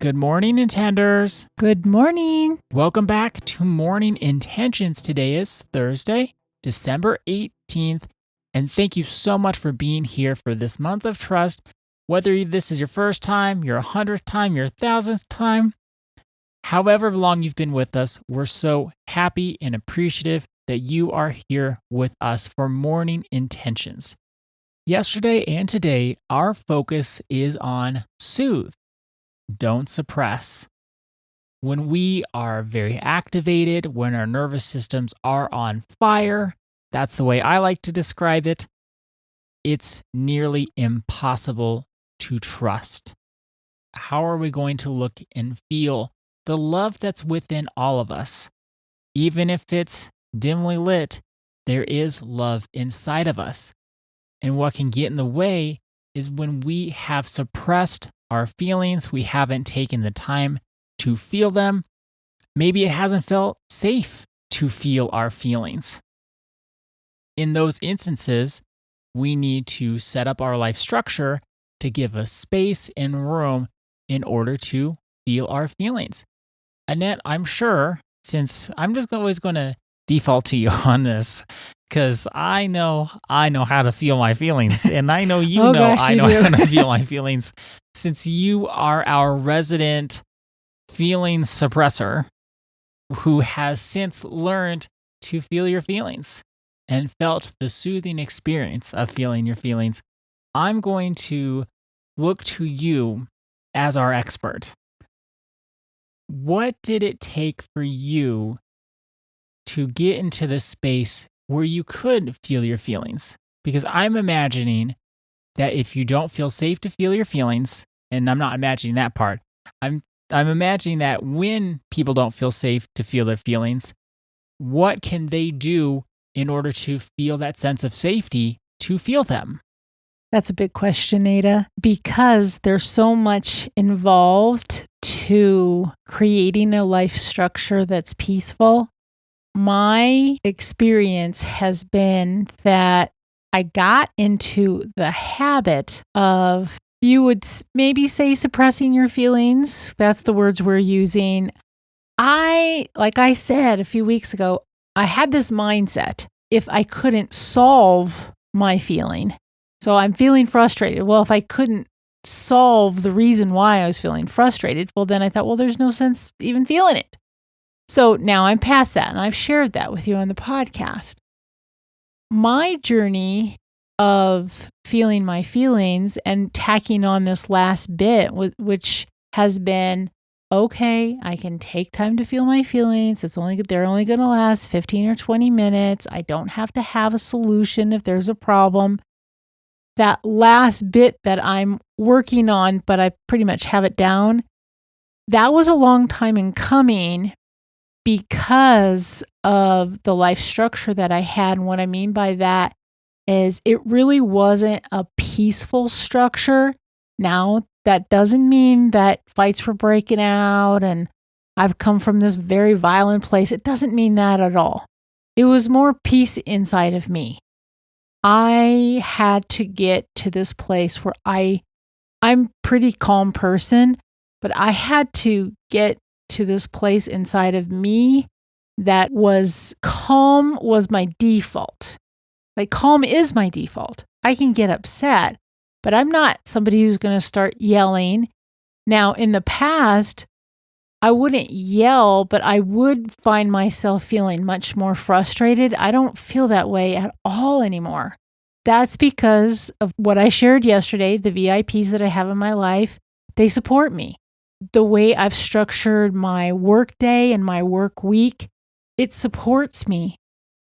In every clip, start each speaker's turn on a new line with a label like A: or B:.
A: Good morning, Intenders.
B: Good morning.
A: Welcome back to Morning Intentions. Today is Thursday, December 18th, and thank you so much for being here for this month of trust. Whether this is your first time, your 100th time, your 1000th time, however long you've been with us, we're so happy and appreciative that you are here with us for Morning Intentions. Yesterday and today, our focus is on soothe. Don't suppress. When we are very activated, when our nervous systems are on fire, that's the way I like to describe it, it's nearly impossible to trust. How are we going to look and feel the love that's within all of us? Even if it's dimly lit, there is love inside of us. And what can get in the way is when we have suppressed our feelings, we haven't taken the time to feel them. Maybe it hasn't felt safe to feel our feelings. In those instances, we need to set up our life structure to give us space and room in order to feel our feelings. Annette, I'm sure, since I'm just always going to default to you on this, because I know how to feel my feelings, and I know you know
B: gosh,
A: I
B: you
A: know
B: do.
A: how to feel my feelings, since you are our resident feeling suppressor who has since learned to feel your feelings and felt the soothing experience of feeling your feelings. I'm going to look to you as our expert. What did it take for you to get into this space where you could feel your feelings? Because I'm imagining that if you don't feel safe to feel your feelings, and I'm not imagining that part, I'm imagining that when people don't feel safe to feel their feelings, what can they do in order to feel that sense of safety to feel them?
B: That's a big question, Ada, because there's so much involved to creating a life structure that's peaceful. My experience has been that I got into the habit of, you would maybe say, suppressing your feelings. That's the words we're using. Like I said a few weeks ago, I had this mindset. If I couldn't solve my feeling, so I'm feeling frustrated. Well, if I couldn't solve the reason why I was feeling frustrated, well, then I thought, well, there's no sense even feeling it. So now I'm past that, and I've shared that with you on the podcast. My journey of feeling my feelings and tacking on this last bit, which has been, okay, I can take time to feel my feelings. They're only going to last 15 or 20 minutes. I don't have to have a solution if there's a problem. That last bit that I'm working on, but I pretty much have it down, that was a long time in coming because of the life structure that I had. And what I mean by that is it really wasn't a peaceful structure. Now, that doesn't mean that fights were breaking out and I've come from this very violent place. It doesn't mean that at all. It was more peace inside of me. I had to get to this place where I'm a pretty calm person, but I had to get to this place inside of me that was calm was my default. Like, calm is my default. I can get upset, but I'm not somebody who's going to start yelling. Now, in the past, I wouldn't yell, but I would find myself feeling much more frustrated. I don't feel that way at all anymore. That's because of what I shared yesterday, the VIPs that I have in my life, they support me. The way I've structured my work day and my work week, it supports me.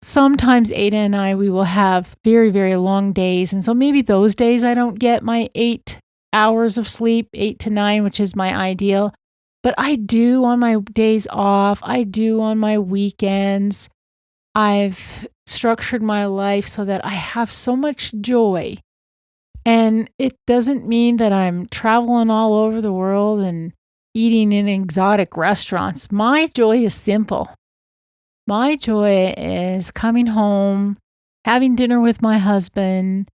B: Sometimes Ada and I, we will have very, very long days. And so maybe those days I don't get my 8 hours of sleep, 8 to 9, which is my ideal. But I do on my days off. I do on my weekends. I've structured my life so that I have so much joy. And it doesn't mean that I'm traveling all over the world and eating in exotic restaurants. My joy is simple. My joy is coming home, having dinner with my husband,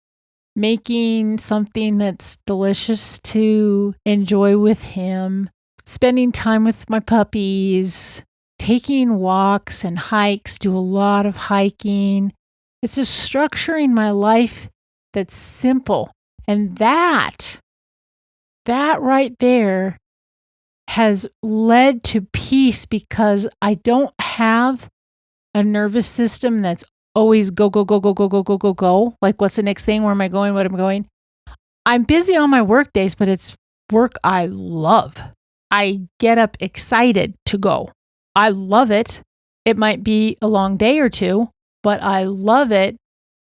B: making something that's delicious to enjoy with him, spending time with my puppies, taking walks and hikes, do a lot of hiking. It's just structuring my life that's simple. And that right there has led to peace because I don't have a nervous system that's always go, go, go, go, go, go, go, go, go. Like, what's the next thing? Where am I going? What am I going? I'm busy on my work days, but it's work I love. I get up excited to go. I love it. It might be a long day or two, but I love it.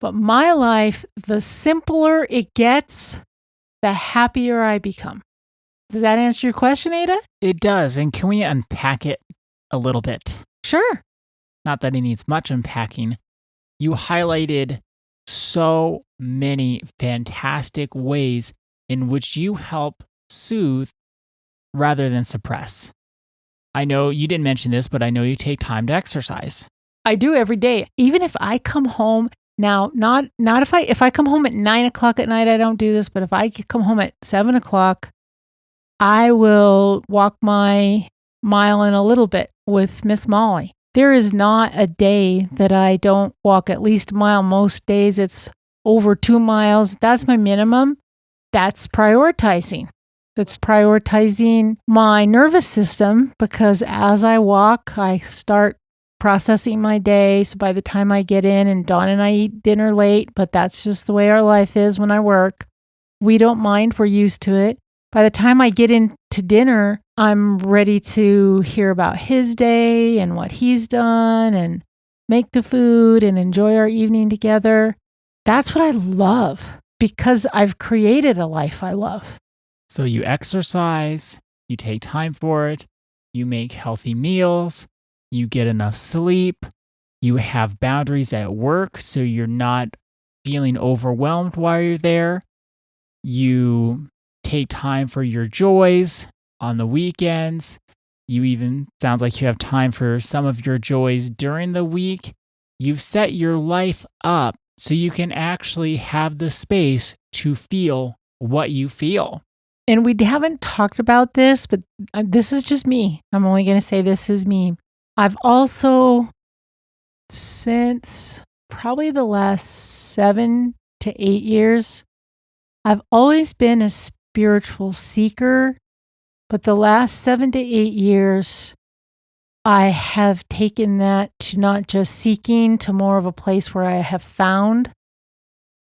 B: But my life, the simpler it gets, the happier I become. Does that answer your question, Ada?
A: It does. And can we unpack it a little bit?
B: Sure.
A: Not that it needs much unpacking. You highlighted so many fantastic ways in which you help soothe rather than suppress. I know you didn't mention this, but I know you take time to exercise.
B: I do every day. Even if I come home now, not if I come home at 9:00 at night, I don't do this, but if I come home at 7:00, I will walk my mile and a little bit with Miss Molly. There is not a day that I don't walk at least a mile. Most days it's over 2 miles. That's my minimum. That's prioritizing. That's prioritizing my nervous system because as I walk, I start processing my day. So by the time I get in, and Dawn and I eat dinner late, but that's just the way our life is when I work. We don't mind. We're used to it. By the time I get into dinner, I'm ready to hear about his day and what he's done and make the food and enjoy our evening together. That's what I love because I've created a life I love.
A: So you exercise, you take time for it, you make healthy meals, you get enough sleep, you have boundaries at work so you're not feeling overwhelmed while you're there. You take time for your joys on the weekends. You even, sounds like you have time for some of your joys during the week. You've set your life up so you can actually have the space to feel what you feel.
B: And we haven't talked about this, but this is just me. I'm only going to say this is me. I've also, since probably the last 7 to 8 years, I've always been a spiritual seeker, but the last 7 to 8 years, I have taken that to not just seeking to more of a place where I have found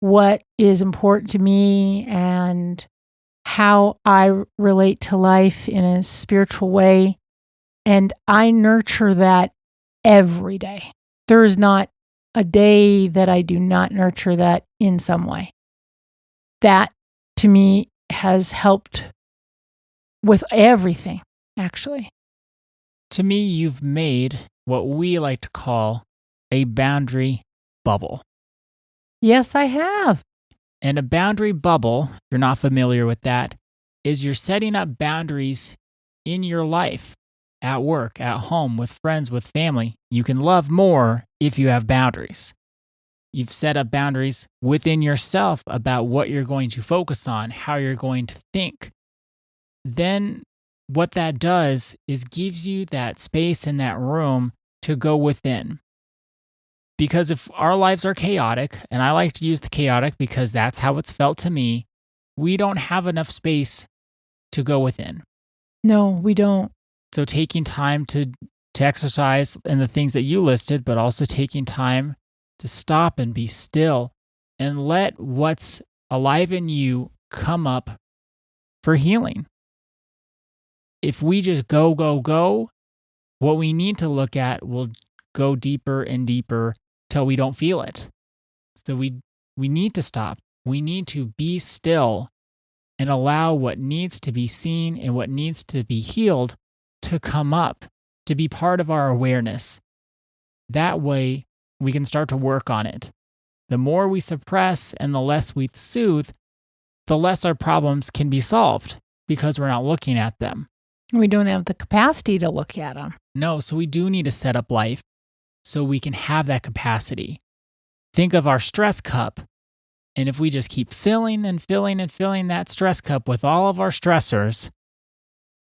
B: what is important to me and how I relate to life in a spiritual way. And I nurture that every day. There is not a day that I do not nurture that in some way. That, to me, has helped with everything, actually.
A: To me, you've made what we like to call a boundary bubble.
B: Yes, I have.
A: And a boundary bubble, if you're not familiar with that, is you're setting up boundaries in your life, at work, at home, with friends, with family. You can love more if you have boundaries. You've set up boundaries within yourself about what you're going to focus on, how you're going to think. Then what that does is gives you that space in that room to go within. Because if our lives are chaotic, and I like to use the chaotic because that's how it's felt to me, we don't have enough space to go within.
B: No, we don't.
A: So taking time to exercise and the things that you listed, but also taking time to stop and be still and let what's alive in you come up for healing. If we just go, go, go, what we need to look at will go deeper and deeper till we don't feel it. So we need to stop. We need to be still and allow what needs to be seen and what needs to be healed to come up, to be part of our awareness. That way, we can start to work on it. The more we suppress and the less we soothe, the less our problems can be solved because we're not looking at them.
B: We don't have the capacity to look at them.
A: No, so we do need to set up life so we can have that capacity. Think of our stress cup. And if we just keep filling and filling and filling that stress cup with all of our stressors,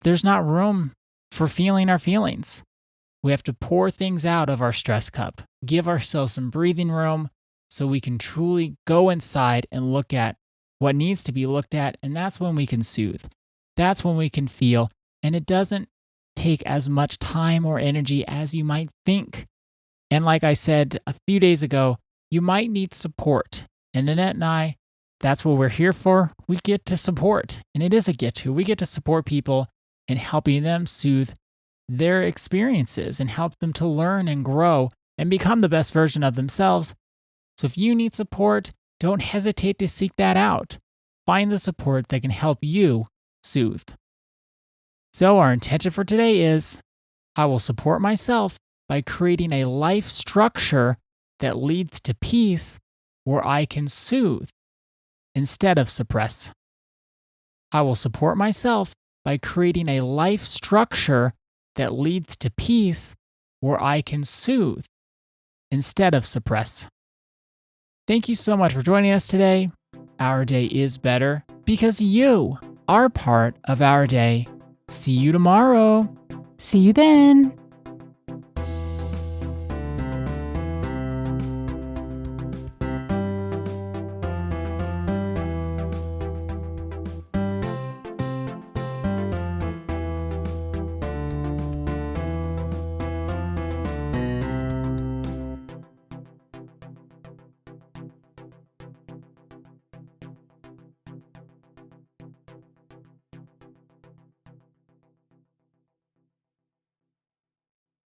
A: there's not room for feeling our feelings. We have to pour things out of our stress cup, give ourselves some breathing room so we can truly go inside and look at what needs to be looked at. And that's when we can soothe. That's when we can feel. And it doesn't take as much time or energy as you might think. And like I said a few days ago, you might need support. And Annette and I, that's what we're here for. We get to support. And it is a get to. We get to support people and helping them soothe their experiences and help them to learn and grow and become the best version of themselves. So if you need support, don't hesitate to seek that out. Find the support that can help you soothe. So our intention for today is, I will support myself by creating a life structure that leads to peace where I can soothe instead of suppress. I will support myself by creating a life structure that leads to peace where I can soothe instead of suppress. Thank you so much for joining us today. Our day is better because you are part of our day. See you tomorrow.
B: See you then.